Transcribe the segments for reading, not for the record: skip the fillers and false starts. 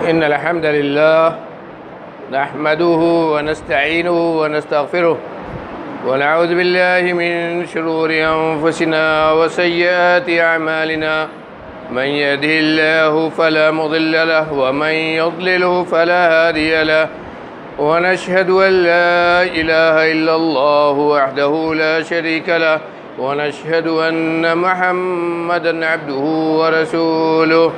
इन्नल हम्दलिल्लाह नहमदुहु व नस्तईनुहु व नस्तगफिरुह व नऊज़ु बिल्लाहि मिन शुरूरि अनफुसिना व सय्यिआति अअमालिना मन यहदिहिल्लाहु फला मुदिल्ल लहु व मन युद्लिलहु फला हादिय लहु व नशहदु अन ला इलाहा इल्लल्लाहु वहदहु ला शरीका लहु व नशहदु अन्न मुहम्मदन अब्दुहु व रसूलुहु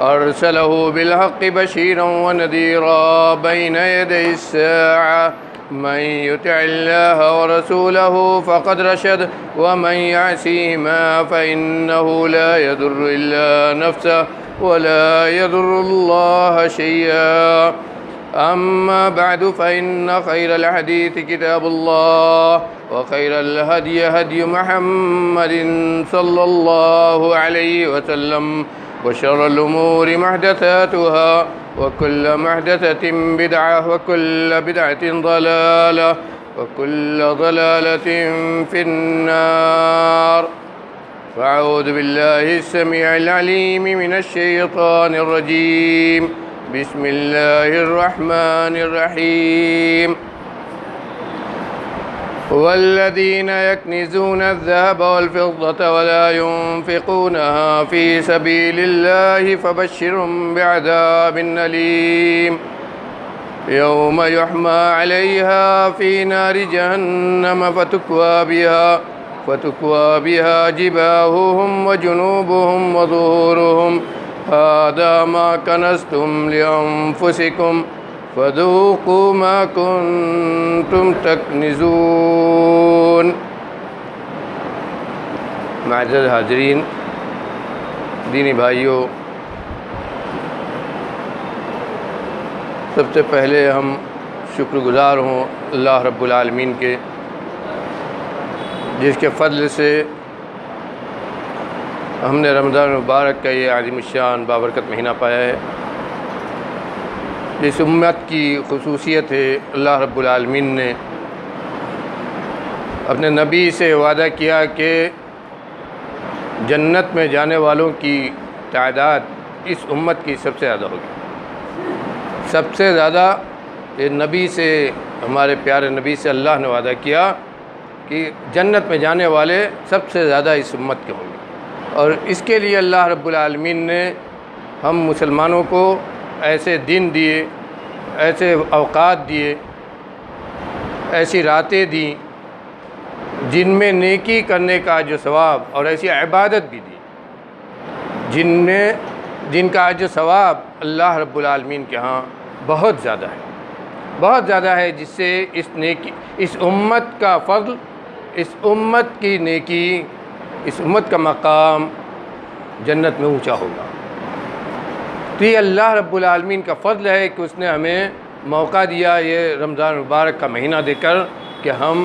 अर्सलहु बिलहक़्क़ि बशीरन व नज़ीरा बैन यदयि अस्साअह मन युतिइल्लाह व रसूलहु फ़क़द रशद व मन यअसिहिमा फ़इन्नहु ला यदुर्रु इल्ला नफ़्सहु व ला यदुर्रुल्लाह शैअ्अन अम्मा बअदु फ़इन्न ख़ैरल हदीथि किताबुल्लाह व ख़ैरल हदयि हदयु मुहम्मदिन सल्लल्लाहु अलैहि वसल्लम व शर्रल उमूरि मुहदसातुहा व कुल्लु मुहदसतिन बिदअह व कुल्लु बिदअतिन ज़लालह व कुल्लु ज़लालतिन फिन्नार। फ़अऊज़ु बिल्लाहि अस्समीइल अलीम मिनश शैतानिर रजीम। बिस्मिल्लाहिर रहमानिर रहीम। वल्लज़ीना यक्निज़ूना अज़्ज़हब वल-फ़िद्दत वला युनफ़िक़ूनहा फ़ी सबीलिल्लाहि फ़बश्शिरहुम बिअज़ाबिन अलीम यौम युहमा अलैहा फ़ी नारि जहन्नम फ़तुक्वा बिहा जिबाहुहुम व जुनूबुहुम व ज़ुहूरुहुम हाज़ा मा कनज़्तुम लिअन्फ़ुसिकुम फ़ज़ूक़ू मा कुन्तुम तकनिज़ून। माज़र हाज़रीन, दीनी भाइयों, सबसे पहले हम शुक्रगुज़ार हों अल्लाह रब्बुल आलमीन के, जिसके फ़ज़ल से हमने रमज़ान मुबारक का ये आज़िमुश्शान बाबरकत महीना पाया है। जिस उम्मत की खुसूसियत है, अल्लाह रब्बुल आलमीन ने अपने नबी से वादा किया कि जन्नत में जाने वालों की तादाद इस उम्मत की सबसे ज़्यादा होगी। सबसे ज़्यादा ये नबी से, हमारे प्यारे नबी से अल्लाह ने वादा किया कि जन्नत में जाने वाले सबसे ज़्यादा इस उम्मत के होंगे। और इसके लिए अल्लाह रब्बुल आलमीन ने हम मुसलमानों को ऐसे दिन दिए, ऐसे अवकात दिए, ऐसी रातें दी जिनमें नेकी करने का जो सवाब, और ऐसी इबादत भी दी जिनका जो सवाब अल्लाह रब्बुल आलमीन के यहाँ बहुत ज़्यादा है, बहुत ज़्यादा है, जिससे इस उम्मत का फ़ज़ल, इस उम्मत की नेकी, इस उम्मत का मकाम जन्नत में ऊँचा होगा। तो ये अल्लाह रब्बुल आलमीन का फ़ज़ल है कि उसने हमें मौका दिया ये रमज़ान मुबारक का महीना देकर कि हम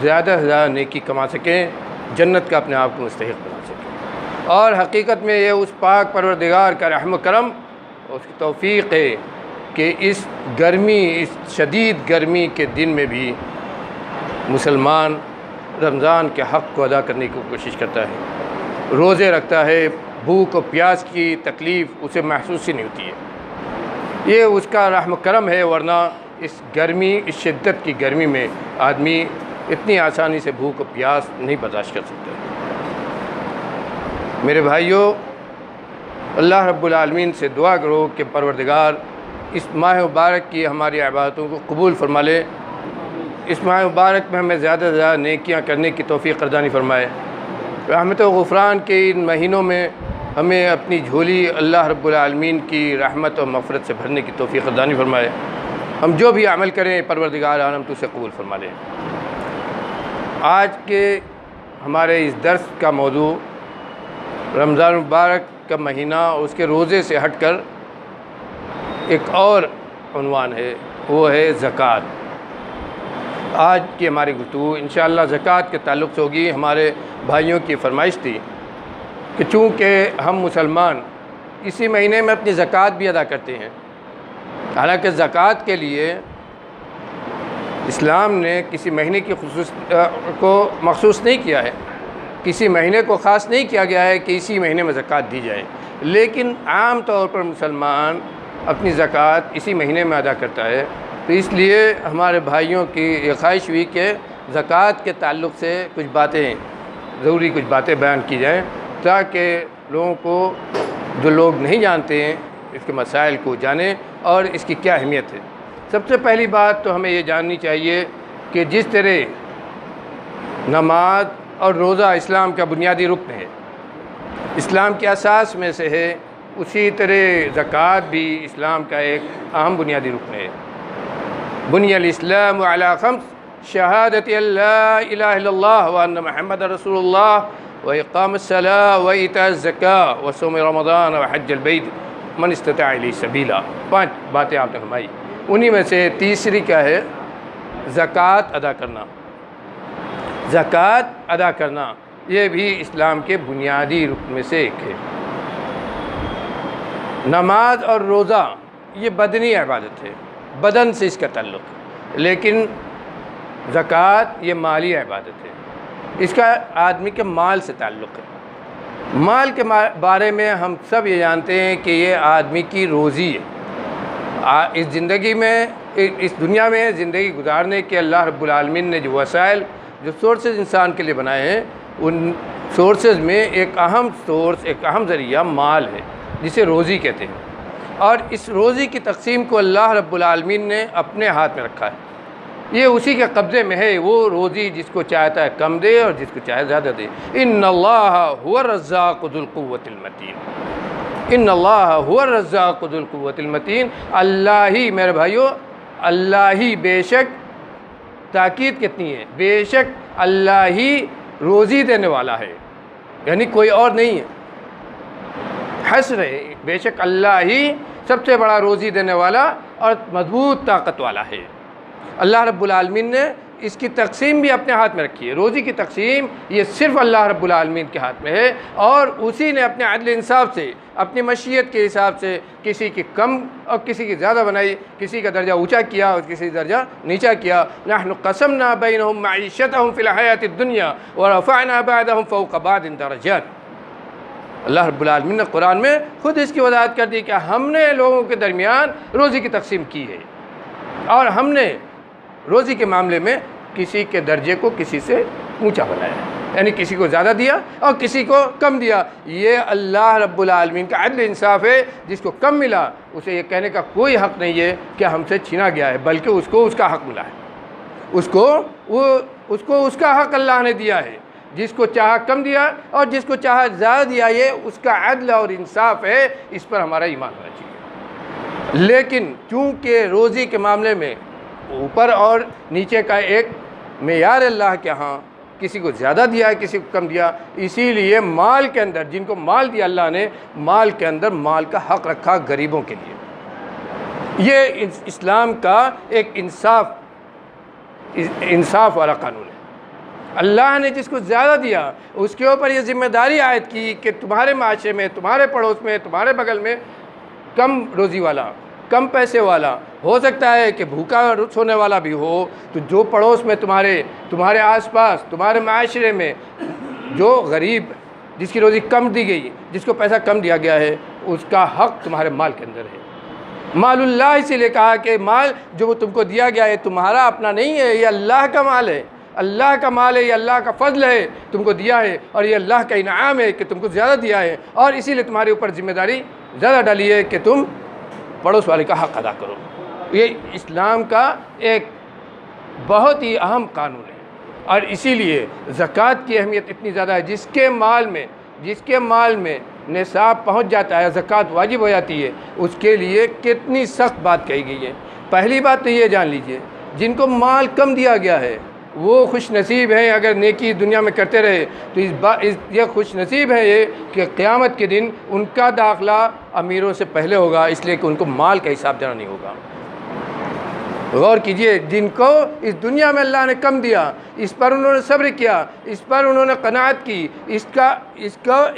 ज़्यादा से ज़्यादा नेकी कमा सकें, जन्नत का अपने आप को मुस्तहिक़ बना सकें। और हकीकत में ये उस पाक परवरदिगार का रहम करम, उसकी तौफ़ीक़ है कि इस गर्मी, इस शदीद गर्मी के दिन में भी मुसलमान रमज़ान के हक़ को अदा करने की कोशिश करता है, रोज़े रखता है, भूख और प्यास की तकलीफ़ उसे महसूस ही नहीं होती है। ये उसका रहम करम है, वरना इस गर्मी, इस शिद्दत की गर्मी में आदमी इतनी आसानी से भूख और प्यास नहीं बर्दाश्त कर सकता। मेरे भाइयों, अल्लाह रब्बुल आलमीन से दुआ करो कि परवरदिगार इस माह मुबारक की हमारी इबादतों को कबूल फरमा ले। इस माह मुबारक में हमें ज़्यादा से ज़्यादा नेकियां करने की तौफ़ीक़ रज़ानी फ़रमाए। रहमत व ग़ुफ़रान के इन महीनों में हमें अपनी झोली अल्लाह रब्बुल आलमीन की रहमत और मग़फ़िरत से भरने की तौफ़ीक़ रज़ानी फ़रमाए। हम जो भी अमल करें परवरदिगार आलम तो उसे कबूल फरमा ले। आज के हमारे इस दर्स का मौजू रमज़ान मुबारक का महीना और उसके रोज़े से हटकर एक और उन्वान है, वो है ज़कात। आज की हमारी गुफ्तगू इंशाअल्लाह ज़कात के ताल्लुक़ से होगी। हमारे भाइयों की फ़रमाइश थी कि चूँकि हम मुसलमान इसी महीने में अपनी ज़कात भी अदा करते हैं, हालांकि ज़कात के लिए इस्लाम ने किसी महीने की को मखसूस नहीं किया है, किसी महीने को ख़ास नहीं किया गया है कि इसी महीने में ज़कात दी जाए। लेकिन आम तौर पर मुसलमान अपनी ज़कात इसी महीने में अदा करता है। तो इसलिए हमारे भाइयों की ये ख्वाहिश हुई कि ज़कात के ताल्लुक़ से कुछ बातें ज़रूरी कुछ बातें बयान की जाएँ, ताकि लोगों को, जो लोग नहीं जानते हैं, इसके मसाइल को जानें और इसकी क्या अहमियत है। सबसे पहली बात तो हमें ये जाननी चाहिए कि जिस तरह नमाज और रोज़ा इस्लाम का बुनियादी रुकन है, इस्लाम के असास में से है, उसी तरह ज़कात भी इस्लाम का एक अहम बुनियादी रुकन है। बुनियल इस्लाम अला खम्स शहादत अल्ला इलाहा इल्लल्लाह व अन्न मुहम्मद रसूलुल्लाह व इक़ामस सलाह व इताज़ ज़कात व सौम रमज़ान व हज्जुल बैत मन इस्तता इलैहि सबीला। 5 बातें आपने फरमाई, उन्हीं में से तीसरी क्या है? ज़कात अदा करना। ज़कात अदा करना ये भी इस्लाम के बुनियादी रुकन में से एक है। नमाज और रोज़ा ये बदनी इबादत है, बदन से इसका ताल्लुक़ है, लेकिन ज़कात ये माली इबादत है, इसका आदमी के माल से ताल्लुक़ है। माल के बारे में हम सब ये जानते हैं कि ये आदमी की रोज़ी है। इस ज़िंदगी में, इस दुनिया में ज़िंदगी गुजारने के अल्लाह रब्बुल आलमीन ने जो वसाइल, जो सोर्सेज इंसान के लिए बनाए हैं, उन सोर्सेज में एक अहम सोर्स, एक अहम ज़रिया माल है, जिसे रोज़ी कहते हैं। और इस रोज़ी की तकसीम को अल्लाह रब्बुल आलमीन ने अपने हाथ में रखा है। ये उसी के कब्ज़े में है। वो रोज़ी जिसको चाहता है कम दे और जिसको चाहे ज़्यादा दे। इन्नल्लाह हुवा रज़्ज़ाक़ु ज़ुल क़ुव्वतिल मतीन। इन्नल्लाह हुवा रज़्ज़ाक़ु ज़ुल क़ुव्वतिल मतीन। अल्लाह ही, मेरे भाइयों, अल्लाह ही, बेशक, ताकीद कितनी है, बेशक अल्लाह ही रोज़ी देने वाला है, यानी कोई और नहीं है। हस्र है, बेशक अल्लाह ही सबसे बड़ा रोज़ी देने वाला और मजबूत ताकत वाला है। अल्लाह रब्बुल आलमीन ने इसकी तकसीम भी अपने हाथ में रखी है। रोज़ी की तकसीम ये सिर्फ़ अल्लाह रब्बुल आलमीन के हाथ में है, और उसी ने अपने अदल इंसाफ से, अपनी मशीयत के हिसाब से किसी की कम और किसी की ज़्यादा बनाई, किसी का दर्जा ऊँचा किया और किसी का दर्जा नीचा किया। नहनु क़समना बैनहुम मईशतहुम फ़िल हयातिद दुनिया व रफ़अना बअदहुम फ़ौक़ बअदिन दरजात। अल्लाह रब्बुल आलमीन ने कुरान में ख़ुद इसकी वज़ाहत कर दी कि हमने लोगों के दरमियान रोज़ी की तकसीम की है, और हमने रोज़ी के मामले में किसी के दर्जे को किसी से ऊंचा बनाया, यानी किसी को ज़्यादा दिया और किसी को कम दिया। ये अल्लाह रब्बुल आलमीन का अदल इंसाफ है। जिसको कम मिला उसे ये कहने का कोई हक़ नहीं है कि हमसे छीना गया है, बल्कि उसको उसका हक़ मिला है। उसको उसका हक़ अल्लाह ने दिया है। जिसको चाहा कम दिया और जिसको चाहा ज़्यादा दिया, ये उसका अदल और इंसाफ है। इस पर हमारा ईमान होना चाहिए। लेकिन चूँकि रोज़ी के मामले में ऊपर और नीचे का एक मेयार अल्लाह के यहाँ, किसी को ज़्यादा दिया है, किसी को कम दिया, इसीलिए माल के अंदर, जिनको माल दिया अल्लाह ने, माल के अंदर माल का हक़ रखा गरीबों के लिए। ये इस्लाम का एक इंसाफ वाला कानून है। अल्लाह ने जिसको ज़्यादा दिया उसके ऊपर ये ज़िम्मेदारी आयद की कि तुम्हारे माशरे में, तुम्हारे पड़ोस में, तुम्हारे बगल में कम रोज़ी वाला, कम पैसे वाला, हो सकता है कि भूखा सोने वाला भी हो, तो जो पड़ोस में तुम्हारे आसपास, तुम्हारे माशरे में जो गरीब, जिसकी रोज़ी कम दी गई, जिसको पैसा कम दिया गया है, उसका हक़ तुम्हारे माल के अंदर है। मालुल्लाह इसीलिए कहा कि माल जो तुमको दिया गया है तुम्हारा अपना नहीं है, ये अल्लाह का माल है। अल्लाह का माल है, ये अल्लाह का फ़ज़ल है, तुमको दिया है, और ये अल्लाह का इनाम है कि तुमको ज़्यादा दिया है, और इसीलिए तुम्हारे ऊपर ज़िम्मेदारी ज़्यादा डाली है कि तुम पड़ोस वाले का हक़ अदा करो। ये इस्लाम का एक बहुत ही अहम कानून है, और इसीलिए ज़कात की अहमियत इतनी ज़्यादा है। जिसके माल में निसाब पहुँच जाता है, ज़कात वाजिब हो जाती है, उसके लिए कितनी सख्त बात कही गई है। पहली बात तो ये जान लीजिए, जिनको माल कम दिया गया है वो खुश नसीब हैं। अगर नेकी दुनिया में करते रहे तो ये खुश नसीब है ये कि क़यामत के दिन उनका दाखिला अमीरों से पहले होगा, इसलिए कि उनको माल का हिसाब देना नहीं होगा। गौर कीजिए, जिनको इस दुनिया में अल्लाह ने कम दिया, इस पर उन्होंने सब्र किया, इस पर उन्होंने क़नाअत की,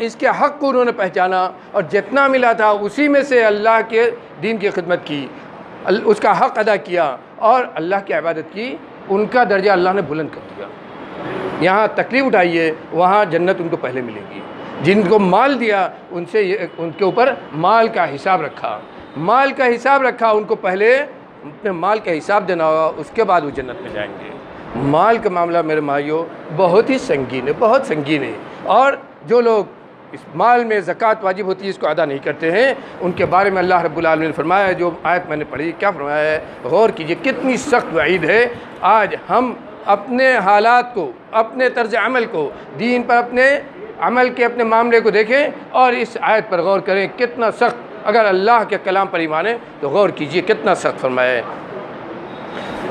इसके हक़ को उन्होंने पहचाना, और जितना मिला था उसी में से अल्लाह के दीन की खिदमत की, उसका हक़ अदा किया और अल्लाह की इबादत की, उनका दर्जा अल्लाह ने बुलंद कर दिया। यहाँ तकलीफ़ उठाइए, वहाँ जन्नत उनको पहले मिलेगी। जिनको माल दिया उनके ऊपर माल का हिसाब रखा, माल का हिसाब रखा, उनको पहले अपने माल का हिसाब देना होगा, उसके बाद वो जन्नत में जाएंगे। माल का मामला मेरे भाइयों बहुत ही संगीन है, बहुत संगीन है। और जो लोग इस माल में ज़कात वाजिब होती है इसको अदा नहीं करते हैं, उनके बारे में अल्लाह रब्बुल आलमीन ने फरमाया, जो आयत मैंने पढ़ी क्या फरमाया है, गौर कीजिए कितनी सख्त वईद है। आज हम अपने हालात को, अपने तर्ज अमल को, दीन पर अपने अमल के अपने मामले को देखें और इस आयत पर गौर करें कितना सख्त, अगर अल्लाह के कलाम पर ईमान है तो गौर कीजिए कितना सख्त फरमाया है।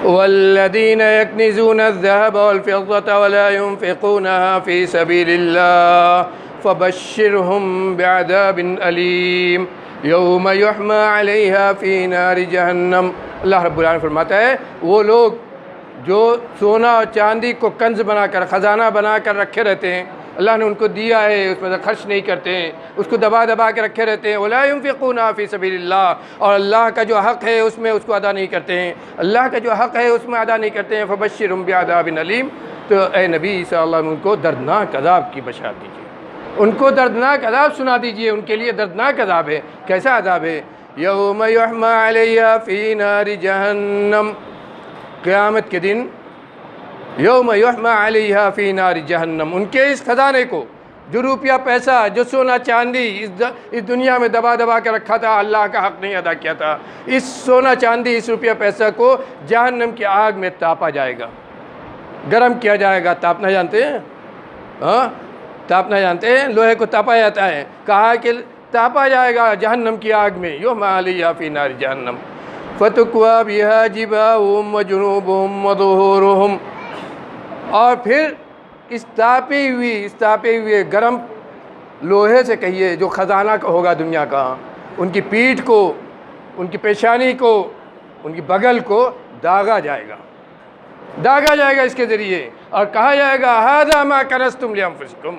वल्लज़ीना यक्निज़ूना अज़्ज़हब वल-फ़िद्दता वला युनफ़िक़ूनहा फ़ी सबीलिल्लाह फ़बश्शिरहुम बिअज़ाबिन अलीम यौम युहमा अलैहा फ़ी नारि जहन्नम। अल्लाह रब्बुल आलमीन फरमाता है, वो लोग जो सोना और चांदी को कंज बनाकर, ख़जाना बनाकर रखे रहते हैं, अल्लाह ने उनको दिया है, उसमें से खर्च नहीं करते हैं, उसको दबा दबा के रखे रहते हैं। वला युनफ़िक़ूना फ़ी सबीलिल्लाह, और अल्लाह का जो हक़ है उसमें उसको अदा नहीं करते हैं, अल्लाह का जो हक़ है उसमें अदा नहीं करते हैं। फ़बश्शिरहुम बिअज़ाबिन अलीम, तो ए नबी सल्लल्लाहु अलैहि वसल्लम उनको दर्दनाक अज़ाब की बशारत दीजिए, उनको दर्दनाक अज़ाब सुना दीजिए। उनके लिए दर्दनाक अज़ाब है। कैसा अज़ाब है? यौम युहमा अलैहा फ़ी नारि जहन्नम, क़यामत के दिन यौम युहमा अलैहा फ़ी नारि जहन्नम, उनके इस ख़जाने को, जो रुपया पैसा, जो सोना चांदी इस दुनिया में दबा दबा के रखा था, अल्लाह का हक़ नहीं अदा किया था, इस सोना चांदी, इस रुपया पैसा को जहन्नम की आग में तापा जाएगा, गर्म किया जाएगा। तापना जानते हैं? हाँ, तापना जानते हैं? लोहे को तापा जाता है, कहा कि तापा जाएगा जहन्नम की आग में, युहमा अलैहा फ़ी नारि जहन्नम फ़तुक्वा बिहा जिबाहुहुम व जुनूबुहुम व ज़ुहूरुहुम, और फिर इस तापे हुए गर्म लोहे से, कहिए जो ख़जाना का होगा दुनिया का, उनकी पीठ को, उनकी पेशानी को, उनकी बगल को दागा जाएगा, दागा जाएगा इसके ज़रिए, और कहा जाएगा हाज़ा मा कनज़्तुम लिअन्फुसिकुम,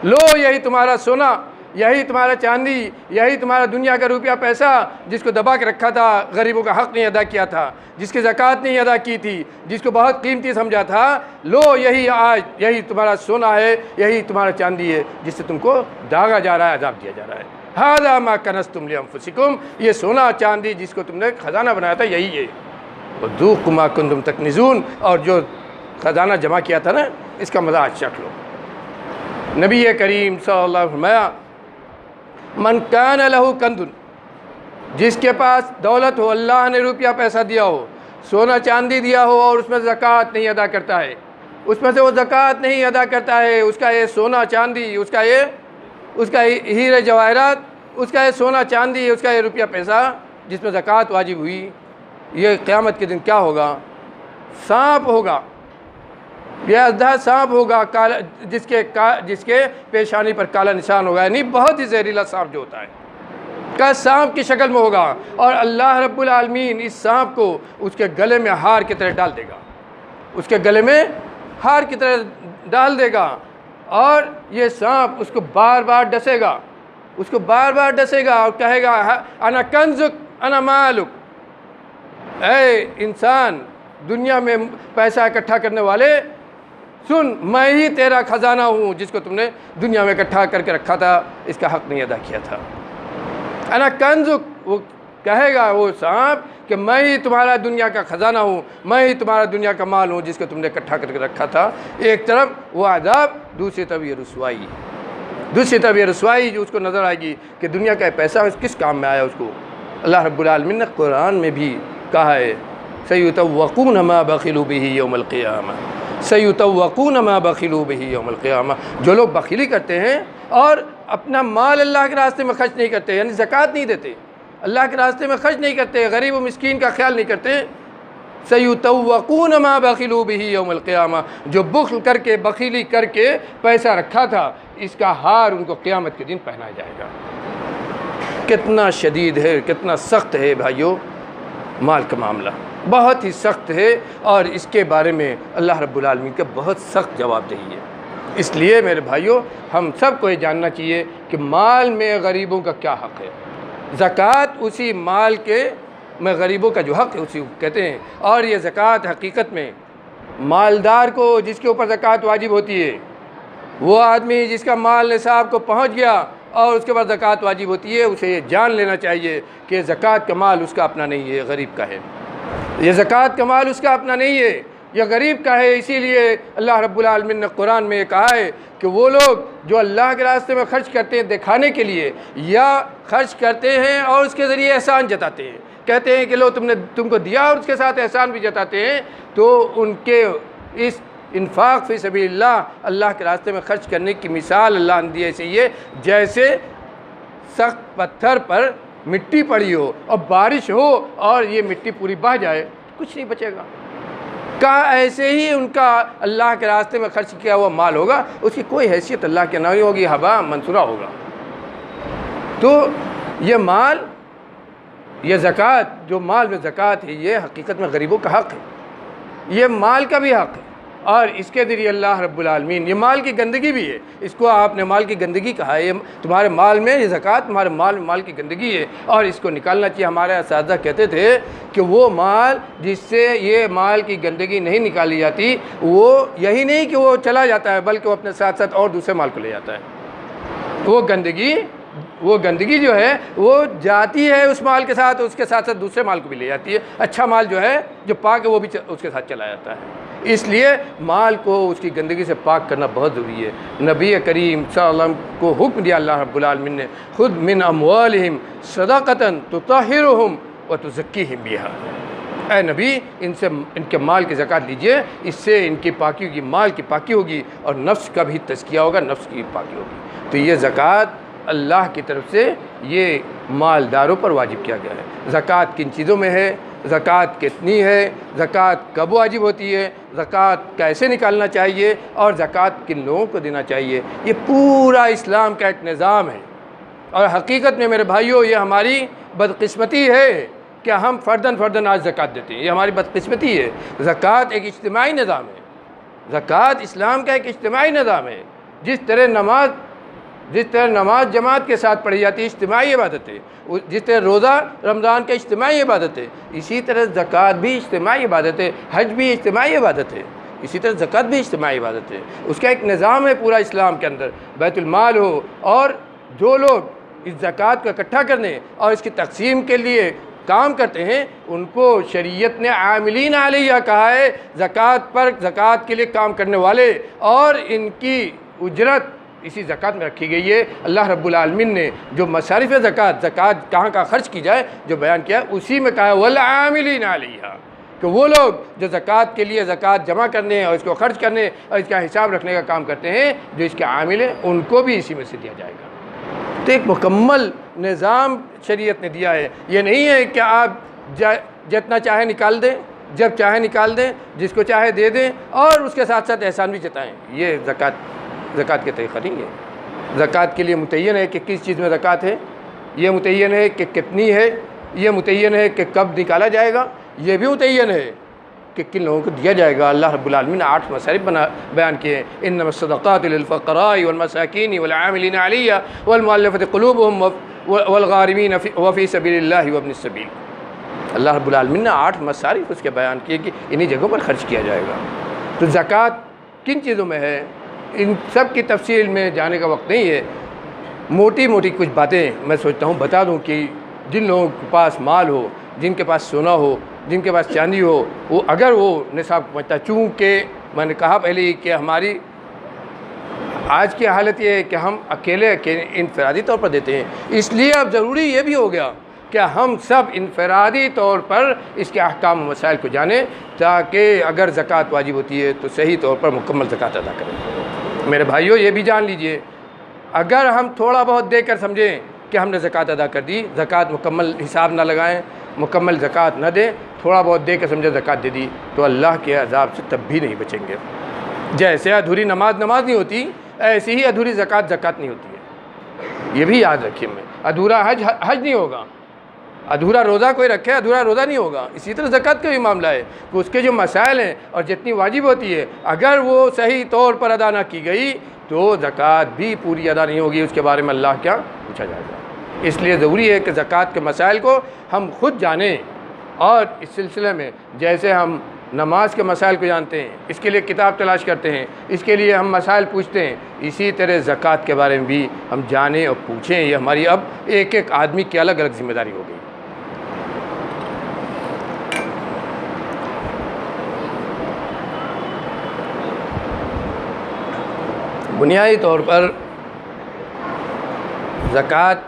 लो यही तुम्हारा सोना, यही तुम्हारा चांदी, यही तुम्हारा दुनिया का रुपया पैसा जिसको दबा के रखा था, गरीबों का हक़ नहीं अदा किया था, जिसकी ज़कात नहीं अदा की थी, जिसको बहुत कीमती समझा था, लो यही आज, यही तुम्हारा सोना है, यही तुम्हारा चांदी है जिससे तुमको दागा जा रहा है, अज़ाब दिया जा रहा है। हाज़ा मा कनज़्तुम लिअन्फुसिकुम, ये सोना चांदी जिसको तुमने ख़जाना बनाया था यही है। ज़ूक़ू मा कुन्तुम तकनिज़ून, और जो ख़जाना जमा किया था ना, इसका मज़ा आज चख लो। नबी करीम सल्लल्लाहु अलैहि वसल्लम, मन कान लहू कंदुन, जिसके पास दौलत हो, अल्लाह ने रुपया पैसा दिया हो, सोना चांदी दिया हो, और उसमें ज़कात नहीं अदा करता है, उसमें से वो ज़कात नहीं अदा करता है, उसका ये सोना चांदी, उसका हीरे जवाहरात, उसका ये सोना चांदी, उसका ये रुपया पैसा जिसमें ज़कात वाजिब हुई, ये क़यामत के दिन क्या होगा? सांप होगा, यह अद्धा सांप होगा, काला, जिसके पेशानी पर काला निशान होगा, यानी बहुत ही जहरीला सांप जो होता है, का सांप की शक्ल में होगा, और अल्लाह रब्बुल आलमीन इस सांप को उसके गले में हार की तरह डाल देगा, उसके गले में हार की तरह डाल देगा, और ये सांप उसको बार बार डसेगा, उसको बार बार डसेगा और कहेगा अना कंजुक अना मालुक, ऐ इंसान, दुनिया में पैसा इकट्ठा करने वाले, सुन, मैं ही तेरा ख़जाना हूँ जिसको तुमने दुनिया में इकट्ठा करके रखा था, इसका हक़ नहीं अदा किया था। अना कंजुक, वो कहेगा वो सांप कि मैं ही तुम्हारा दुनिया का ख़जाना हूँ, मैं ही तुम्हारा दुनिया का माल हूँ जिसको तुमने इकट्ठा करके रखा था। एक तरफ वो अज़ाब, दूसरी तरफ ये रुसवाई, दूसरी तरफ ये रसवाई जो उसको नज़र आएगी कि दुनिया का पैसा किस काम में आया उसको। अल्लाह रब्बुल आलमीन ने कुरान में भी कहा है, सयुतव्वक़ून मा बख़िलू बिही यौमल क़ियामा, सयुतव्वक़ून मा बख़िलू बिही यौमल क़ियामा। जो लोग बख़ीली करते हैं और अपना माल अल्लाह के रास्ते में खर्च नहीं करते, यानी ज़कात नहीं देते, अल्लाह के रास्ते में खर्च नहीं करते, गरीब व मिस्कीन का ख्याल नहीं करते, सयुतव्वक़ून मा बख़िलू बिही यौमल क़ियामा, जो बुख़्ल करके, बख़ीली करके पैसा रखा था, इसका हार उनको क़यामत के दिन पहनाया जाएगा। कितना शदीद है, कितना सख्त है भाइयों, माल का मामला बहुत ही सख्त है, और इसके बारे में अल्लाह रब्बुल आलमीन का बहुत सख्त जवाबदेही है। इसलिए मेरे भाइयों, हम सबको ये जानना चाहिए कि माल में गरीबों का क्या हक़ है। ज़कात उसी माल के में गरीबों का जो हक़ है उसी को कहते हैं, और ये ज़कात हकीकत में मालदार को, जिसके ऊपर ज़कात वाजिब होती है, वो आदमी जिसका माल निसाब को पहुँच गया, और उसके बाद ज़कात वाजिब होती है, उसे ये जान लेना चाहिए कि ज़कात का माल उसका अपना नहीं है, गरीब का है। ये ज़कात का माल उसका अपना नहीं है, यह गरीब का है। इसीलिए अल्लाह रब्बुल आलमीन ने कुरान में कहा है कि वो लोग जो अल्लाह के रास्ते में खर्च करते हैं दिखाने के लिए, या खर्च करते हैं और उसके ज़रिए एहसान जताते हैं, कहते हैं कि लो तुमको दिया और उसके साथ एहसान भी जताते हैं, तो उनके इस इन्फाक फ़ी सबीलिल्लाह, अल्लाह के रास्ते में खर्च करने की मिसाल अल्लाह ने दी ऐसे ये, जैसे सख्त पत्थर पर मिट्टी पड़ी हो और बारिश हो और ये मिट्टी पूरी बह जाए, कुछ नहीं बचेगा। कहा ऐसे ही उनका अल्लाह के रास्ते में खर्च किया हुआ माल होगा, उसकी कोई हैसियत अल्लाह के नहीं होगी, हवा मंसूरा होगा। तो ये माल, ये ज़कात, जो माल में ज़कात है, ये हकीकत में गरीबों का हक़ है, ये माल का भी हक़ है। और इसके ज़रिए अल्लाह रब्बुल आलमीन, ये माल की गंदगी भी है, इसको आपने माल की गंदगी कहा है, ये तुम्हारे माल में ये ज़कात तुम्हारे माल में माल की गंदगी है और इसको निकालना चाहिए। हमारे असातिज़ा कहते थे कि वो माल जिससे ये माल की गंदगी नहीं निकाली जाती, वो यही नहीं कि वो चला जाता है, बल्कि वो अपने साथ साथ और दूसरे माल को ले जाता है। वो गंदगी जो है वो जाती है उस माल के साथ, उसके साथ साथ दूसरे माल को भी ले जाती है। अच्छा माल जो है, जो पाक है, वो भी उसके साथ चला जाता है। इसलिए माल को उसकी गंदगी से पाक करना बहुत ज़रूरी है। नबी करीम सल्लल्लाहु अलैहि वसल्लम को हुक्म दिया अल्लाह रब्बुल आलमीन ने, खुद मिन अमवालिहिम सदाक़तन तुतहिरुहुम व तुज़क्कीहिम बिहा। ऐ नबी, इनसे इनके माल की ज़कात लीजिए, इससे इनकी पाकी होगी, माल की पाकी होगी और नफ्स का भी तज़किया होगा, नफ्स की पाकी होगी। तो ये ज़कात अल्लाह की तरफ से ये मालदारों पर वाजिब किया गया है। ज़कात किन चीज़ों में है, ज़कात कितनी है, ज़कात कब वाजिब होती है, ज़कात कैसे निकालना चाहिए और ज़कात किन लोगों को देना चाहिए, ये पूरा इस्लाम का एक निज़ाम है। और हकीकत में मेरे भाइयों, ये हमारी बदकिस्मती है कि हम फ़र्दन आज ज़कात देते हैं, ये हमारी बदकिस्मती है। ज़कात एक इज्तिमाई निज़ाम है, ज़कात इस्लाम का एक इज्तिमाई निज़ाम है। जिस तरह नमाज जमात के साथ पढ़ी जाती है, इज्तिमाई इबादत है, जिस तरह रोज़ा रमज़ान का इज्तिमाई इबादत है, इसी तरह ज़कात भी इज्तिमाई इबादत है, हज भी इज्तिमाई इबादत है, इसी तरह ज़कात भी इज्तिमाई इबादत है। उसका एक निज़ाम है पूरा इस्लाम के अंदर। बैतुल माल हो, और जो लोग इस ज़कात को इकट्ठा करने और इसकी तक़सीम के लिए काम करते हैं, उनको शरीयत ने आमिलीन अलैहा कहा है, ज़कात पर, ज़कात के लिए काम करने वाले, और इनकी उजरत इसी ज़कात में रखी गई है। अल्लाह रब्बुल आलमीन ने जो मसारिफ़ ज़कात कहाँ खर्च की जाए जो बयान किया, उसी में कहा वल आमिलीन अलैहा, कि वो लोग जो ज़कात के लिए ज़कात जमा करने और इसको खर्च करने और इसका हिसाब रखने का काम करते हैं, जो इसके आमिल हैं, उनको भी इसी में से दिया जाएगा। तो एक मुकम्मल निज़ाम शरीयत ने दिया है। ये नहीं है कि आप जितना चाहे निकाल दें, जब चाहे निकाल दें, जिसको चाहे दे दें और उसके साथ साथ एहसान भी जताएँ। ये ज़कात के तरीक़ा नहीं है। ज़कात के लिए मुतय्यन है कि किस चीज़ में ज़कात है, ये मुतय्यन है कि कितनी है, ये मुतय्यन है कि कब निकाला जाएगा, ये भी मुतय्यन है कि किन लोगों को दिया जाएगा। अल्लाह रब्बुल आलमीन ने 8 मसारिफ़ बयान किए हैं। इन्नमस्सदक़ातु लिल-फ़क़राइ वल-मसाकीनि वल-आमिलीन अलैहा वल-मुअल्लफ़ति क़ुलूबुहुम वल-गारिमीन व फ़ी सबीलिल्लाहि व इब्निस सबील। अल्लाह रब्बुल आलमीन ने 8 मसारिफ़ उसके बयान किए कि इन्हीं जगहों पर खर्च किया जाएगा। तो ज़कात किन चीज़ों में है, इन सब की तफसील में जाने का वक्त नहीं है। मोटी मोटी कुछ बातें मैं सोचता हूँ बता दूँ कि जिन लोगों के पास माल हो, जिनके पास सोना हो, जिनके पास चांदी हो, वो अगर वो निसाब को पहुँचता, चूँकि मैंने कहा पहले ही कि हमारी आज की हालत ये है कि हम अकेले इनफरादी तौर पर देते हैं, इसलिए अब ज़रूरी ये भी हो गया कि हम सब इनफरादी तौर पर इसके अहकाम मसाइल को जानें, ताकि अगर ज़कात वाजिब होती है तो सही तौर पर मुकम्मल ज़कात अदा करें। मेरे भाइयों, ये भी जान लीजिए, अगर हम थोड़ा बहुत देकर समझें कि हमने ज़कात अदा कर दी, ज़कात मुकम्मल हिसाब ना लगाएं, मुकम्मल ज़कात ना दें, थोड़ा बहुत दे कर समझे ज़कात दे दी, तो अल्लाह के अज़ाब से तब भी नहीं बचेंगे। जैसे अधूरी नमाज नहीं होती, ऐसी ही अधूरी ज़कात नहीं होती है। ये भी याद रखिए। मैं अधूरा हज नहीं होगा, अधूरा रोज़ा कोई रखे अधूरा रोज़ा नहीं होगा। इसी तरह ज़कात का भी मामला है कि उसके जो मसाइल हैं और जितनी वाजिब होती है, अगर वो सही तौर पर अदा ना की गई तो ज़कात भी पूरी अदा नहीं होगी। उसके बारे में अल्लाह क्या पूछा जाएगा। इसलिए ज़रूरी है कि ज़कात के मसाइल को हम खुद जानें, और इस सिलसिले में जैसे हम नमाज के मसाइल को जानते हैं, इसके लिए किताब तलाश करते हैं, इसके लिए हम मसाइल पूछते हैं। इसी तरह ज़कात के बारे में भी हम जानें और पूछें। ये हमारी अब एक एक आदमी की अलग अलग ज़िम्मेदारी हो गई। बुनियादी तौर पर ज़कात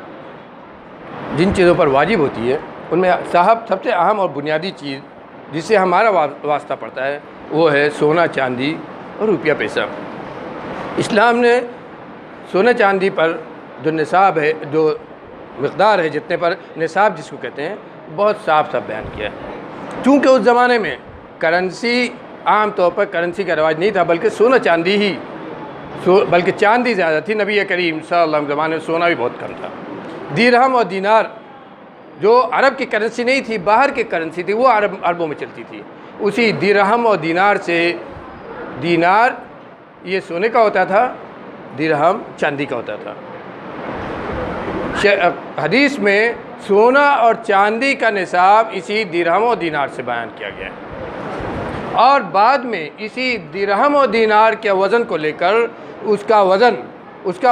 जिन चीज़ों पर वाजिब होती है उनमें साहब सबसे अहम और बुनियादी चीज़ जिससे हमारा वास्ता पड़ता है वो है सोना, चांदी और रुपया पैसा। इस्लाम ने सोना चांदी पर जो निसाब है, जो मकदार है, जितने पर निसाब जिसको कहते हैं, बहुत साफ साफ बयान किया है। चूँकि उस ज़माने में करेंसी आम तौर पर करेंसी का रिवाज नहीं था, बल्कि सोना चांदी ही बल्कि चांदी ज़्यादा थी। नबी करीम सल्लल्लाहु अलैहि वसल्लम ज़माने में सोना भी बहुत कम था। दिरहम और दीनार जो अरब की करेंसी नहीं थी, बाहर की करेंसी थी, वो अरबों में चलती थी। उसी दिरहम और दीनार से, दीनार ये सोने का होता था, दिरहम चांदी का होता था। हदीस में सोना और चांदी का निसाब इसी दिरहम और दीनार से बयान किया गया है और बाद में इसी दिरहम और दीनार के वज़न को लेकर उसका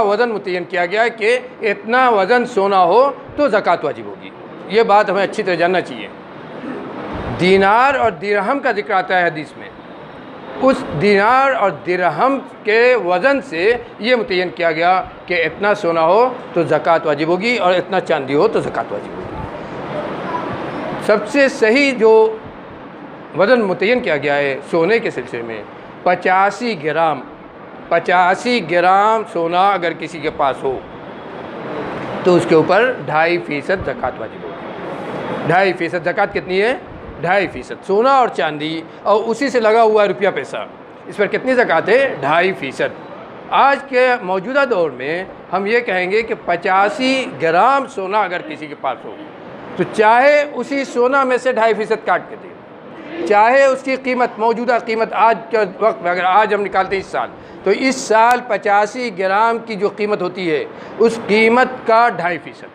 वज़न मुतय्यन किया गया कि इतना वज़न सोना हो तो ज़कात वाजिब होगी। ये बात हमें अच्छी तरह जानना चाहिए। दीनार और दिरहम का जिक्र आता है हदीस में। उस दीनार और दिरहम के वज़न से ये मुतय्यन किया गया कि इतना सोना हो तो ज़कात वाजिब होगी और इतना चांदी हो तो ज़कात वाजिब होगी। सबसे सही जो वज़न मुतय्यन किया गया है सोने के सिलसिले में 85 ग्राम सोना अगर किसी के पास हो तो उसके ऊपर 2.5% ज़कात वाजिब होगी। 2.5% ज़कात कितनी है? 2.5% सोना और चांदी और उसी से लगा हुआ रुपया पैसा, इस पर कितनी ज़कात है? 2.5%। आज के मौजूदा दौर में हम ये कहेंगे कि 85 ग्राम सोना अगर किसी के पास हो तो चाहे उसी सोना में से 2.5% काट के दे, चाहे उसकी कीमत, मौजूदा कीमत आज के वक्त में अगर आज हम निकालते हैं इस साल, तो इस साल 85 ग्राम की जो कीमत होती है उस कीमत का 2.5%।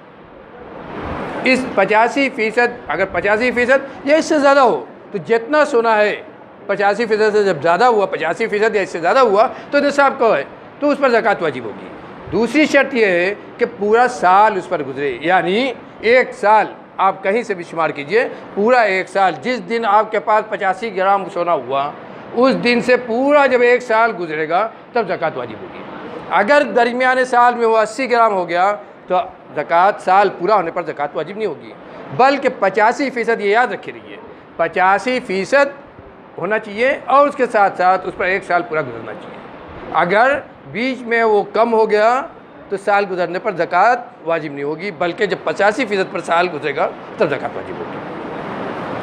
इस 85% अगर 85% या इससे ज़्यादा हो तो जितना सोना है 85% से जब ज़्यादा हुआ, 85% या इससे ज़्यादा हुआ तो निसाब का है तो उस पर ज़कात वाजिब होगी। दूसरी शर्त यह है कि पूरा साल उस पर गुजरे, यानी एक साल आप कहीं से भी शुमार कीजिए, पूरा एक साल जिस दिन आपके पास 85 ग्राम सोना हुआ उस दिन से पूरा जब एक साल गुजरेगा तब ज़कात वाजिब होगी। अगर दरमियाने साल में वो 80 ग्राम हो गया तो ज़कात साल पूरा होने पर ज़कात वाजिब नहीं होगी, बल्कि 85% ये याद रखे रहिए, 85% होना चाहिए और उसके साथ साथ उस पर एक साल पूरा गुजरना चाहिए। अगर बीच में वो कम हो गया तो साल गुजरने पर ज़कात वाजिब नहीं होगी, बल्कि जब 85% पर साल गुजरेगा तब ज़कात वाजिब होगी।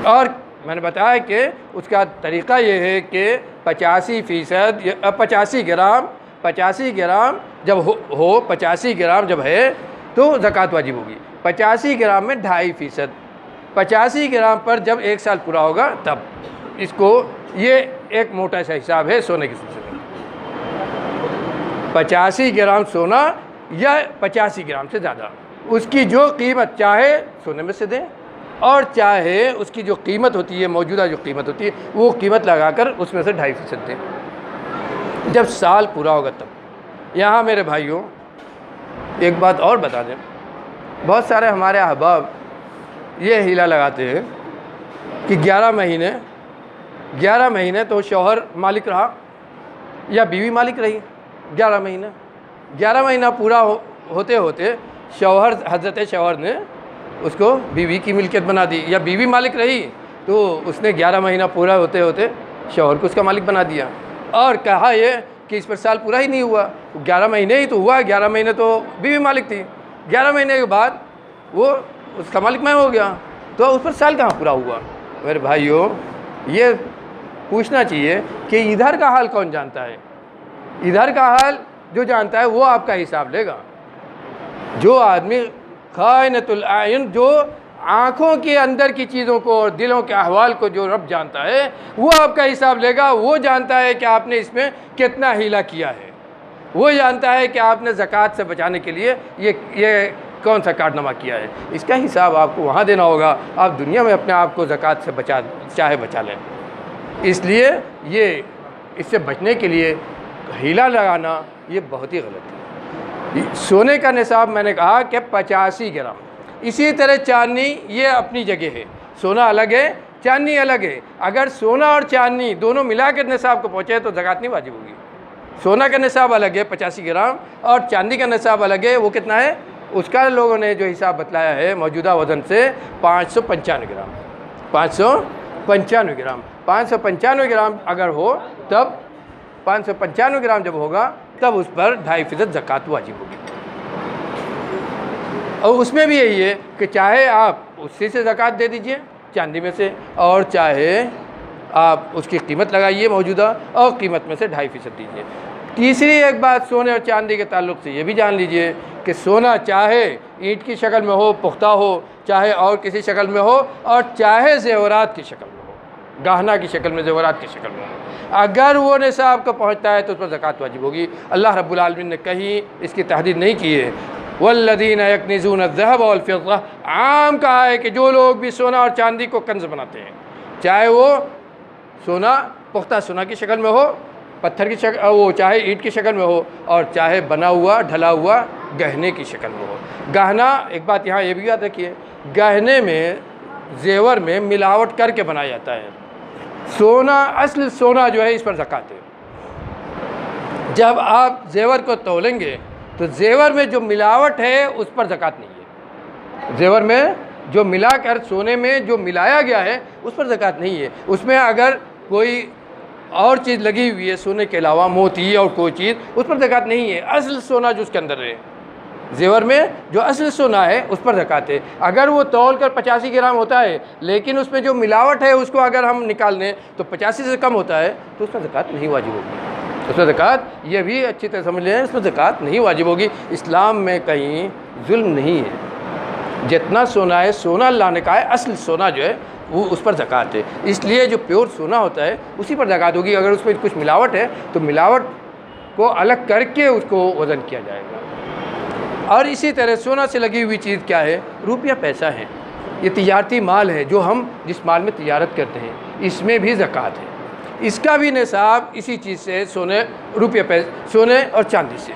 और मैंने बताया कि उसका तरीक़ा ये है कि 85% या 85 ग्राम जब हो 85 ग्राम जब है तो ज़कात वाजिब होगी। 85 ग्राम में 2.5%, 85 ग्राम पर जब एक साल पूरा होगा तब इसको, ये एक मोटा सा हिसाब है सोने के सिलसिले में। 85 ग्राम सोना या 85 ग्राम से ज़्यादा, उसकी जो कीमत चाहे सोने में से दें और चाहे उसकी जो कीमत होती है, मौजूदा जो कीमत होती है, वो कीमत लगाकर उसमें से 2.5% दें जब साल पूरा होगा तब। यहाँ मेरे भाइयों एक बात और बता दें, बहुत सारे हमारे अहबाब ये हीला लगाते हैं कि 11 महीने तो शौहर मालिक रहा या बीवी मालिक रही। 11 महीना पूरा होते होते हज़रत शौहर ने उसको बीवी की मिल्कियत बना दी, या बीवी मालिक रही तो उसने 11 महीना पूरा होते होते शौहर को उसका मालिक बना दिया और कहा ये कि इस पर साल पूरा ही नहीं हुआ, 11 महीने ही तो हुआ, 11 महीने तो बीवी मालिक थी, 11 महीने के बाद वो उसका मालिक मैं हो गया, तो उस पर साल कहाँ पूरा हुआ। मेरे भाइयों ये पूछना चाहिए कि इधर का हाल कौन जानता है? इधर का हाल जो जानता है वो आपका हिसाब लेगा। जो आदमी खाइनतुल आयुन, जो आँखों के अंदर की चीज़ों को और दिलों के अहवाल को जो रब जानता है वो आपका हिसाब लेगा। वो जानता है कि आपने इसमें कितना हीला किया है, वो जानता है कि आपने ज़कात से बचाने के लिए ये कौन सा कारनामा किया है। इसका हिसाब आपको वहाँ देना होगा। आप दुनिया में अपने आप को ज़कात से बचा लें। इसलिए ये इससे बचने के लिए हीला लगाना ये बहुत ही गलत है। सोने का निसाब मैंने कहा कि 85 ग्राम। इसी तरह चांदी ये अपनी जगह है, सोना अलग है, चांदी अलग है। अगर सोना और चांदी दोनों मिला कर निसाब को पहुँचे तो ज़कात नहीं वाजिब होगी। सोना का निसाब अलग है 85 ग्राम और चांदी का निसाब अलग है, वो कितना है उसका लोगों ने जो हिसाब बतलाया है मौजूदा वज़न से 595 ग्राम। 595 ग्राम 595 ग्राम अगर हो तब 595 ग्राम जब होगा तब उस पर 2.5% ज़कात वाजिब होगी। और उसमें भी यही है कि चाहे आप उसी से ज़कात दे दीजिए चांदी में से, और चाहे आप उसकी कीमत लगाइए मौजूदा और कीमत में से 2.5% दीजिए। तीसरी एक बात सोने और चांदी के ताल्लुक़ से ये भी जान लीजिए कि सोना चाहे ईंट की शक्ल में हो, पुख्ता हो, चाहे और किसी शक्ल में हो, और चाहे ज़ेवरात की शक्ल में हो, गहना की शक्ल में, ज़ेवरात की शक्ल में हो, अगर वो निसाब को पहुँचता है तो उस पर ज़कात वाजिब होगी। अल्लाह रब्बुल आलमीन ने कहीं इसकी तहदीद नहीं की है। वल्लज़ीना यकनिज़ून अज़्ज़हब वल फ़िद्दा, आम कहा है कि जो लोग भी सोना और चांदी को कंज़ बनाते हैं, चाहे वो सोना पुख्ता सोना की शक्ल में हो, पत्थर की शक्ल, वो चाहे ईंट की शक्ल में हो, और चाहे बना हुआ ढला हुआ गहने की शक्ल में हो। गहना, एक बात यहाँ ये भी याद रखिए, गहने में जेवर में मिलावट करके बनाया जाता है। सोना, असल सोना जो है इस पर ज़कात है। जब आप जेवर को तोलेंगे तो जेवर में जो मिलावट है उस पर ज़कात नहीं है। जेवर में जो मिलाकर सोने में जो मिलाया गया है उस पर ज़कात नहीं है। उसमें अगर कोई और चीज़ लगी हुई है सोने के अलावा, मोती और कोई चीज़, उस पर ज़कात नहीं है। असल सोना जो उसके अंदर है, जेवर में जो असल सोना है उस पर ज़कात है। अगर वो तौल कर 85 ग्राम होता है लेकिन उसमें जो मिलावट है उसको अगर हम निकाल लें तो 85 से कम होता है तो उसका ज़कात नहीं वाजिब होगी। उसमें ज़कात, ये भी अच्छी तरह समझ लें, इसमें ज़कात नहीं वाजिब होगी। इस्लाम में कहीं जुल्म नहीं है। जितना सोना है सोना अल्लाह ने कहा है, असल सोना जो है वो उस पर ज़कात है। इसलिए जो प्योर सोना होता है उसी पर ज़कात होगी। अगर उसमें कुछ मिलावट है तो मिलावट को अलग करके उसको वज़न किया जाएगा। और इसी तरह सोना से लगी हुई चीज़ क्या है? रुपया, पैसा है। ये तिजारती माल है जो हम जिस माल में तिजारत करते हैं, इसमें भी ज़कात है। इसका भी निसाब इसी चीज़ से, सोने, रुपये, पैसे, सोने और चांदी से।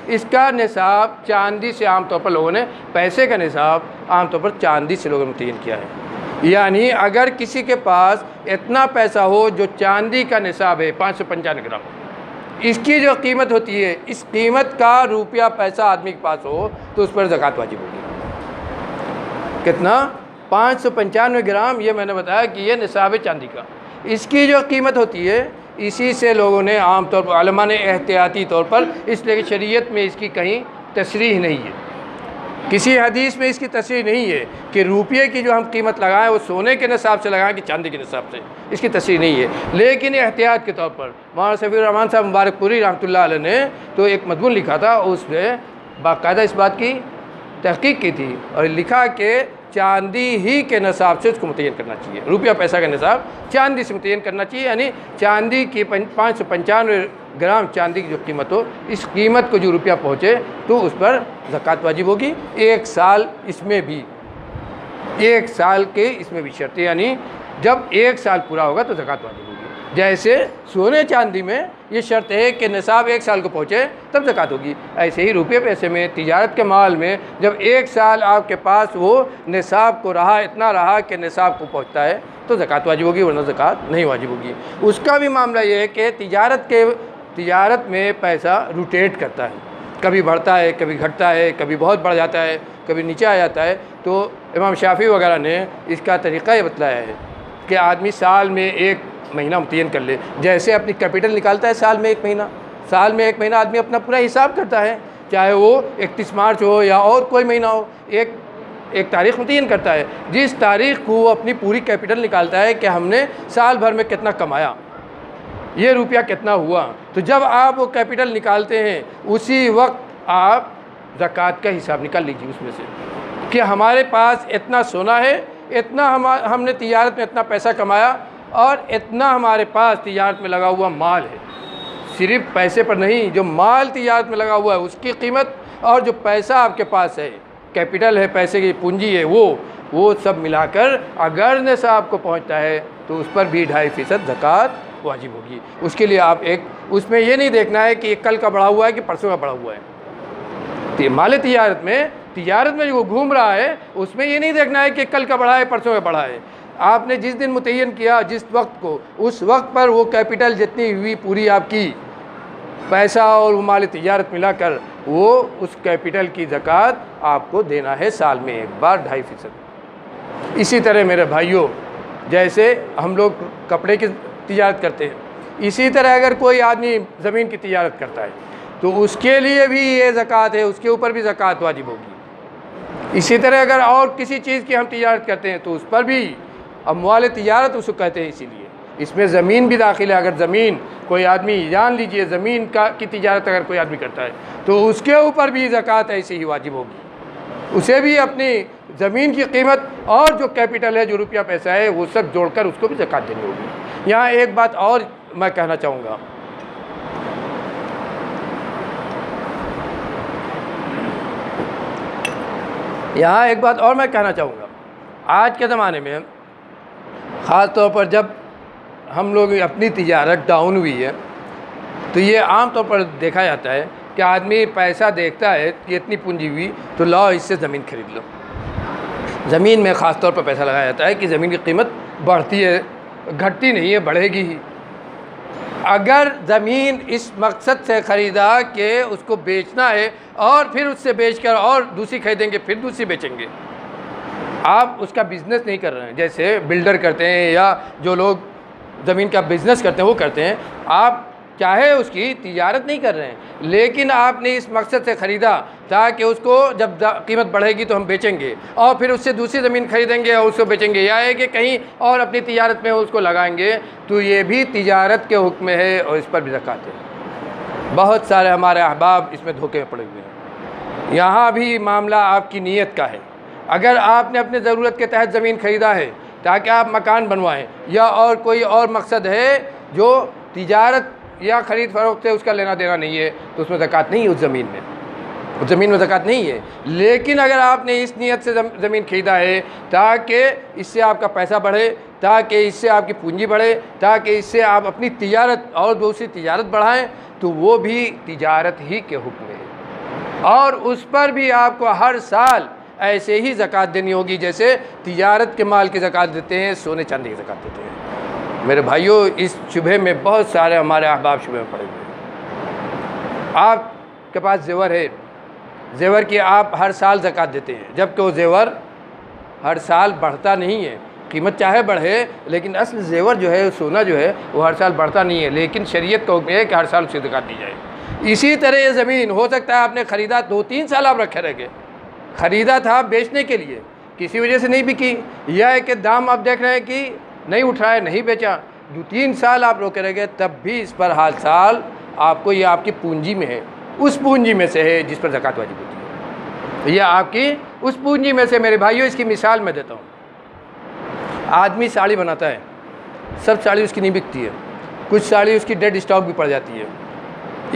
इसका निसाब चांदी से आमतौर पर लोगों ने, पैसे का निसाब आमतौर पर चांदी से लोगों ने मुतय्यन किया है। यानी अगर किसी के पास इतना पैसा हो जो चांदी का निसाब है 595 ग्राम, इसकी जो कीमत होती है, इस कीमत का रुपया पैसा आदमी के पास हो तो उस पर ज़कात वाजिब होगी। कितना? 595 ग्राम। ये मैंने बताया कि ये निसाब है चांदी का। इसकी जो कीमत होती है, इसी से लोगों ने आमतौर पर, उलमा ने एहतियाती तौर पर, इसलिए कि शरीयत में इसकी कहीं तशरीह नहीं है, किसी हदीस में इसकी तशरीह नहीं है कि रुपये की जो हम कीमत लगाएं वो सोने के निसाब से लगाएं कि चांदी के निसाब से, इसकी तशरीह नहीं है। लेकिन एहतियात के तौर पर मौलाना सफ़ीउर रहमान साहब मुबारकपुरी रहमतुल्लाह अलैह ने तो एक मज़मून लिखा था, उसमें बाकायदा इस बात की तहक़ीक़ की थी और लिखा कि चांदी ही के निसाब से उसको मुतय्यन करना चाहिए। रुपया पैसा का निसाब चांदी से मुतय्यन करना चाहिए। यानी चांदी की 595 ग्राम चांदी की जो कीमत हो, इस कीमत को जो रुपया पहुँचे तो उस पर ज़कात वाजिब होगी। 1 साल इसमें भी, 1 साल के इसमें भी शर्त, यानी जब 1 साल पूरा होगा तो ज़कात वाजिब होगी। जैसे सोने चांदी में ये शर्त है कि निसाब 1 साल को पहुँचे तब ज़कात होगी, ऐसे ही रुपये पैसे में, तिजारत के माल में जब 1 साल आपके पास वो निसाब को रहा, इतना रहा कि निसाब को पहुँचता है तो ज़कात वाजिब होगी, वरना ज़कात नहीं वाजिब होगी। उसका भी मामला ये है कि तिजारत में पैसा रोटेट करता है, कभी बढ़ता है, कभी घटता है, कभी बहुत बढ़ जाता है, कभी नीचे आ जाता है। तो इमाम शाफ़ी वगैरह ने इसका तरीक़ा ये बतलाया है कि आदमी साल में 1 महीना मुतय्यन कर ले। जैसे अपनी कैपिटल निकालता है साल में 1 महीना, साल में 1 महीना आदमी अपना पूरा हिसाब करता है, चाहे वो 31 मार्च हो या और कोई महीना हो, एक तारीख़ मुतय्यन करता है। जिस तारीख़ को वो अपनी पूरी कैपिटल निकालता है कि हमने साल भर में कितना कमाया, ये रुपया कितना हुआ। तो जब आप वो कैपिटल निकालते हैं उसी वक्त आप ज़कात का हिसाब निकाल लीजिए उसमें से कि हमारे पास इतना सोना है, इतना हमने तिजारत में इतना पैसा कमाया और इतना हमारे पास तिजारत में लगा हुआ माल है। सिर्फ पैसे पर नहीं, जो माल तिजारत में लगा हुआ है उसकी कीमत और जो पैसा आपके पास है, कैपिटल है, पैसे की पूंजी है, वो सब मिलाकर अगर निसाब को पहुंचता है तो उस पर भी 2.5% ज़कात वाजिब होगी। उसके लिए आप उसमें ये नहीं देखना है कि कल का बढ़ा हुआ है कि परसों का बढ़ा हुआ है। तो माल तिजारत में जो घूम रहा है उसमें ये नहीं देखना है कि कल का बढ़ा है परसों का बढ़ा है। आपने जिस दिन मुतय्यन किया जिस वक्त को, उस वक्त पर वो कैपिटल जितनी हुई पूरी आपकी पैसा और वो माल तिजारत मिलाकर वो उस कैपिटल की ज़कात आपको देना है साल में एक बार 2.5%। इसी तरह मेरे भाइयों, जैसे हम लोग कपड़े की तिजारत करते हैं, इसी तरह अगर कोई आदमी ज़मीन की तिजारत करता है तो उसके लिए भी ये ज़कात है, उसके ऊपर भी ज़कात वाजिब होगी। इसी तरह अगर और किसी चीज़ की हम तिजारत करते हैं तो उस पर भी अमवाल तिजारत उसको कहते हैं। इसीलिए इसमें ज़मीन भी दाखिल है। अगर ज़मीन कोई आदमी, जान लीजिए ज़मीन की तिजारत अगर कोई आदमी करता है तो उसके ऊपर भी ज़कात ऐसे ही वाजिब होगी। उसे भी अपनी ज़मीन की कीमत और जो कैपिटल है, जो रुपया पैसा है, वो सब जोड़कर उसको भी ज़कात देनी होगी। यहाँ एक बात और मैं कहना चाहूँगा, आज के ज़माने में ख़ास तौर पर जब हम लोग अपनी तिजारत डाउन हुई है तो ये आम तौर पर देखा जाता है कि आदमी पैसा देखता है कि इतनी पूंजी हुई तो लाओ इससे ज़मीन खरीद लो। ज़मीन में ख़ास तौर पर पैसा लगाया जाता है कि ज़मीन की कीमत बढ़ती है, घटती नहीं है, बढ़ेगी ही। अगर ज़मीन इस मकसद से ख़रीदा कि उसको बेचना है और फिर उससे बेचकर और दूसरी खरीदेंगे, फिर दूसरी बेचेंगे, आप उसका बिज़नेस नहीं कर रहे हैं। जैसे बिल्डर करते हैं या जो लोग ज़मीन का बिज़नेस करते हैं वो करते हैं। आप चाहे उसकी तिजारत नहीं कर रहे हैं, लेकिन आपने इस मकसद से ख़रीदा ताकि उसको जब कीमत बढ़ेगी तो हम बेचेंगे और फिर उससे दूसरी ज़मीन खरीदेंगे और उसको बेचेंगे, या है कि कहीं और अपनी तिजारत में उसको लगाएंगे, तो ये भी तिजारत के हुक्म है और इस पर भी ज़कात है। बहुत सारे हमारे अहबाब इसमें धोखे में पड़े हुए हैं। यहाँ भी मामला आपकी नीयत का है। अगर आपने अपने ज़रूरत के तहत ज़मीन ख़रीदा है ताकि आप मकान बनवाएं, या और कोई और मकसद है जो तिजारत या ख़रीद फ़रोख्त से उसका लेना देना नहीं है, तो उसमें ज़कात नहीं है। उस ज़मीन में ज़कात नहीं है। लेकिन अगर आपने इस नीयत से ज़मीन ख़रीदा है ताकि इससे आपका पैसा बढ़े, ताकि इससे आपकी पूंजी बढ़े, ताकि इससे आप अपनी तिजारत और दूसरी तिजारत बढ़ाएं, तो वो भी तिजारत ही के हुक्म है। और उस पर भी आपको हर साल ऐसे ही ज़कात देनी होगी जैसे तिजारत के माल की ज़कात देते हैं, सोने चांदी की ज़कात देते हैं। मेरे भाइयों, इस शुबे में बहुत सारे हमारे अहबाब शुबे में पड़े हुए हैं। आपके पास जेवर है, जेवर की आप हर साल ज़कात देते हैं, जबकि वो जेवर हर साल बढ़ता नहीं है। कीमत चाहे बढ़े, लेकिन असल जेवर जो है, सोना जो है, वो हर साल बढ़ता नहीं है। लेकिन शरीयत का हुक्म है कि हर साल उसे ज़कात दी जाए। इसी तरह ये ज़मीन हो सकता है आपने ख़रीदा 2-3 साल आप रखे रह गए, ख़रीदा था बेचने के लिए, किसी वजह से नहीं बिकी, या है कि दाम आप देख रहे हैं कि नहीं उठ रहा है, नहीं बेचा, 2-3 साल आप रोके रह गए, तब भी इस पर हर साल आपको, ये आपकी पूंजी में है, उस पूंजी में से है जिस पर ज़कात वाजिब होती है। तो यह आपकी उस पूंजी में से। मेरे भाइयों, इसकी मिसाल मैं देता हूँ। आदमी साड़ी बनाता है, सब साड़ी उसकी नहीं बिकती है, कुछ साड़ी उसकी डेड स्टॉक भी पड़ जाती है।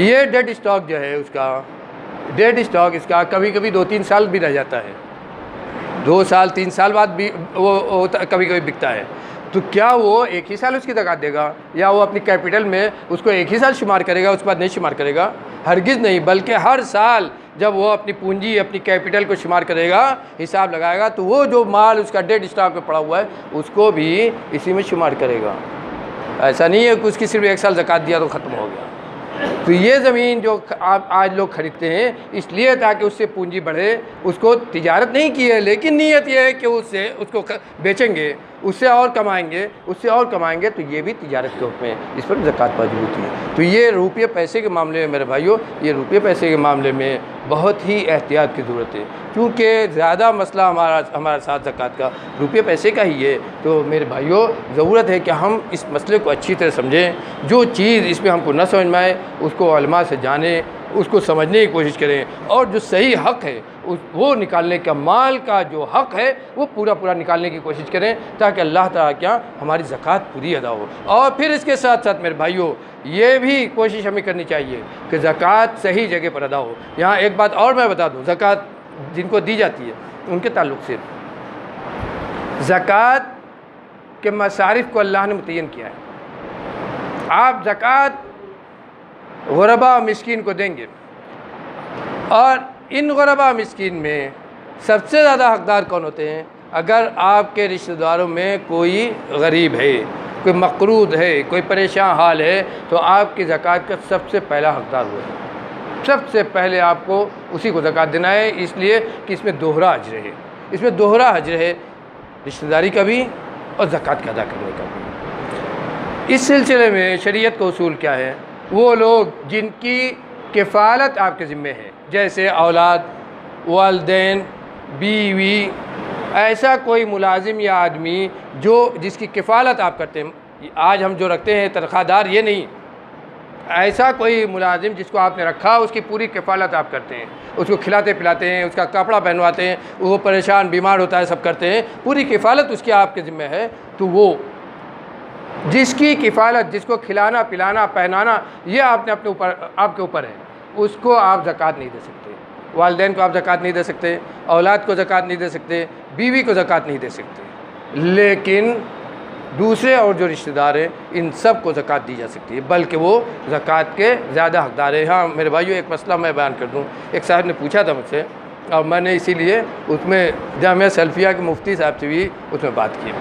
ये डेड स्टॉक जो है उसका, डेड स्टॉक इसका कभी कभी 2-3 साल भी रह जाता है, 2 साल 3 साल बाद भी वो कभी कभी बिकता है। तो क्या वो एक ही साल उसकी ज़कात देगा, या वो अपनी कैपिटल में उसको एक ही साल शुमार करेगा, उसके बाद नहीं शुमार करेगा? हरगिज़ नहीं, बल्कि हर साल जब वो अपनी पूंजी, अपनी कैपिटल को शुमार करेगा, हिसाब लगाएगा, तो वो जो माल उसका डेड स्टॉक में पड़ा हुआ है उसको भी इसी में शुमार करेगा। ऐसा नहीं है कि उसकी सिर्फ 1 साल ज़कात दिया तो ख़त्म हो गया। तो ये ज़मीन जो आप आज लोग ख़रीदते हैं इसलिए ताकि उससे पूंजी बढ़े, उसको तिजारत नहीं की है, लेकिन नीयत ये है कि उससे उसको बेचेंगे, उससे और कमाएंगे, तो ये भी तिजारत के हुक्म है, इस पर ज़कात वाजिब होती है। तो ये रुपये पैसे के मामले में मेरे भाइयों, ये रुपये पैसे के मामले में बहुत ही एहतियात की ज़रूरत है, क्योंकि ज़्यादा मसला हमारा साथ ज़कात का रुपये पैसे का ही है। तो मेरे भाइयों, ज़रूरत है कि हम इस मसले को अच्छी तरह समझें। जो चीज़ इसमें हमको न समझ में आए उसको उलमा से जानें, उसको समझने की कोशिश करें, और जो सही हक़ है वो निकालने का, माल का जो हक़ है वो पूरा निकालने की कोशिश करें, ताकि अल्लाह ताला क्या हमारी ज़कात पूरी अदा हो। और फिर इसके साथ साथ मेरे भाइयों, ये भी कोशिश हमें करनी चाहिए कि ज़कात सही जगह पर अदा हो। यहाँ एक बात और मैं बता दूँ, ज़कात जिनको दी जाती है उनके ताल्लुक़ से, ज़कात कि मसारिफ को अल्लाह ने मुतय्यन किया है। आप ज़कात गुरबा मिस्कीन को देंगे, और इन गुरबा मिस्कीन में सबसे ज़्यादा हक़दार कौन होते हैं? अगर आपके रिश्तेदारों में कोई गरीब है, कोई मकरूद है, कोई परेशान हाल है, तो आपकी ज़कात का सबसे पहला हक़दार हुआ है। सबसे पहले आपको उसी को ज़कात देना है, इसलिए कि इसमें दोहरा अज्र है। इसमें दोहरा अज्र है, रिश्तेदारी का भी और ज़कात का अदा करने का भी। इस सिलसिले में शरीयत का उसूल क्या है? वो लोग जिनकी किफ़ालत आपके ज़िम्मे है, जैसे औलाद, वालिदैन, बीवी, ऐसा कोई मुलाजिम या आदमी जिसकी किफ़ालत आप करते हैं। आज हम जो रखते हैं तनख्वाहदार, ये नहीं, ऐसा कोई मुलाजिम जिसको आपने रखा, उसकी पूरी किफ़ालत आप करते हैं, उसको खिलाते पिलाते हैं, उसका कपड़ा पहनवाते हैं, वो परेशान बीमार होता है, सब करते हैं, पूरी किफ़ालत उसकी आपके ज़िम्मे है। तो वो जिसकी किफ़ालत, जिसको खिलाना पिलाना पहनाना, ये आपके ऊपर है, उसको आप ज़कात नहीं दे सकते। वालिदैन को आप ज़कात नहीं दे सकते, औलाद को ज़कात नहीं दे सकते, बीवी को ज़कात नहीं दे सकते, लेकिन दूसरे और जो रिश्तेदार हैं, इन सब को ज़कात दी जा सकती है, बल्कि वो ज़कात के ज़्यादा हक़दार है। हाँ मेरे भाइयों, एक मसला मैं बयान कर दूँ। एक साहब ने पूछा था मुझसे, और मैंने इसीलिए उसमें जामिया सल्फिया के मुफ्ती साहब से भी उसमें बात की।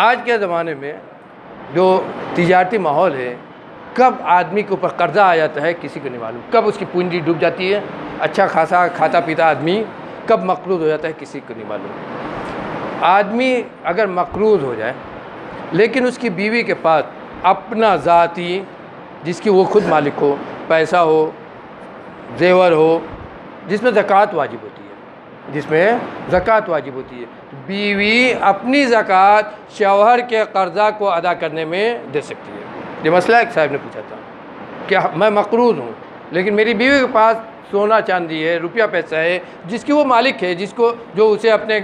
आज के ज़माने में जो तिजारती माहौल है, कब आदमी के ऊपर कर्ज़ा आ जाता है किसी को नहीं मालूम, कब उसकी पूंजी डूब जाती है, अच्छा खासा खाता पीता आदमी कब मकरूज़ हो जाता है किसी को नहीं मालूम। आदमी अगर मकरूज़ हो जाए, लेकिन उसकी बीवी के पास अपना ज़ाती, जिसकी वो खुद मालिक हो, पैसा हो, जेवर हो, जिसमें ज़कात वाजिब होती है, जिसमें ज़कात वाजिब होती है, तो बीवी अपनी ज़कात शौहर के कर्ज़ा को अदा करने में दे सकती है। ये मसला एक साहब ने पूछा था कि मैं मकरूज़ हूँ, लेकिन मेरी बीवी के पास सोना चांदी है, रुपया पैसा है, जिसकी वो मालिक है, जो उसे अपने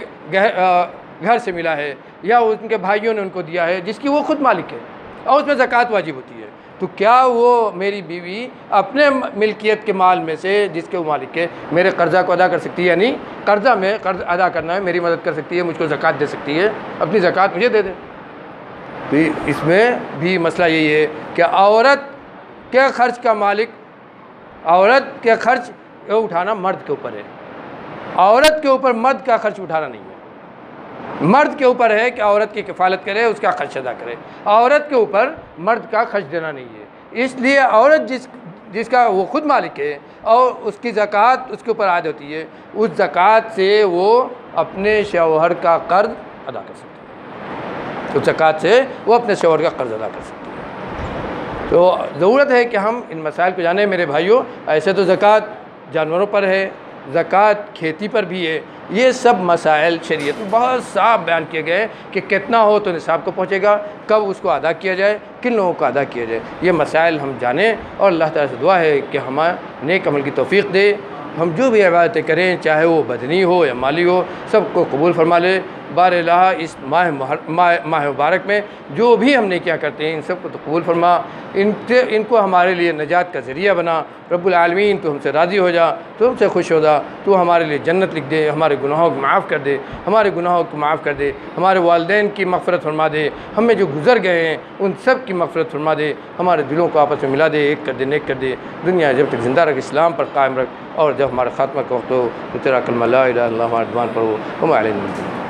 घर से मिला है, या उनके भाइयों ने उनको दिया है, जिसकी वो खुद मालिक है, और उसमें ज़कात वाजिब होती है। तो क्या वो मेरी बीवी अपने मिल्कियत के माल में से, जिसके वो मालिक है, मेरे कर्ज़ा को अदा कर सकती है? यानी कर्ज़ा में कर्ज़ अदा करना है, मेरी मदद कर सकती है, मुझको ज़कात दे सकती है, अपनी ज़कात मुझे दे दे। तो इसमें भी मसला यही है कि औरत के खर्च का मालिक, औरत के खर्च उठाना मर्द के ऊपर है, औरत के ऊपर मर्द का खर्च उठाना नहीं है। मर्द के ऊपर है कि औरत की किफ़ालत करे, उसका खर्च अदा करे, औरत के ऊपर मर्द का खर्च देना नहीं है। इसलिए औरत जिसका वो खुद मालिक है और उसकी ज़कात उसके ऊपर आयद होती है, उस ज़कात से वो अपने शौहर का कर्ज अदा कर सकती है, उस ज़कात से वो अपने शौहर का कर्ज अदा कर सकती है। तो ज़रूरत है कि हम इन मसाइल को जानें मेरे भाइयों। ऐसे तो ज़कात जानवरों पर है, ज़कात खेती पर भी है, ये सब मसाइल शरीयत में बहुत साफ बयान किए गए कि कितना हो तो निसाब को पहुँचेगा, कब उसको अदा किया जाए, किन लोगों को अदा किया जाए, ये मसाइल हम जानें। और अल्लाह ताला से दुआ है कि हमें नेक अमल की तौफ़ीक़ दे, हम जो भी इबादतें करें, चाहे वो बदनी हो या माली हो, सबको कबूल फरमा ले। बार-ए-लाहा इस माह मुबारक में जो भी हम नेकियां करते हैं, इन सबको तो कबूल फरमा, इनको हमारे लिए नजात का ज़रिया बना। रब्बुल आलमीन तो हमसे राज़ी हो जा, तो हमसे खुश हो जा, तो हमारे लिए जन्नत लिख दे, हमारे गुनाहों को माफ़ कर दे, हमारे गुनाहों को माफ़ कर दे, हमारे वालिदैन की मग़फ़िरत फरमा दे, हमें जो गुज़र गए हैं उन सब की मग़फ़िरत फरमा दे, हमारे दिलों को आपस में मिला दे, एक कर दे, नेक कर दे। दुनिया जब तक ज़िंदा रख, इस्लाम पर कायम रख, और जब हमारा ख़ात्मा का वक्त हो तो तेरा कलमा ला इलाहा इल्लल्लाह हमारे ज़ुबान पर हो। हम अलैहि